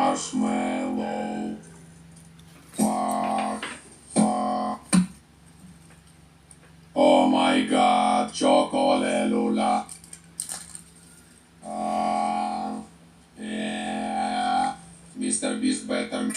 marshmallow. Fuck. Fuck. Oh my god, chocolelula. Yeah. Mr. Beast better.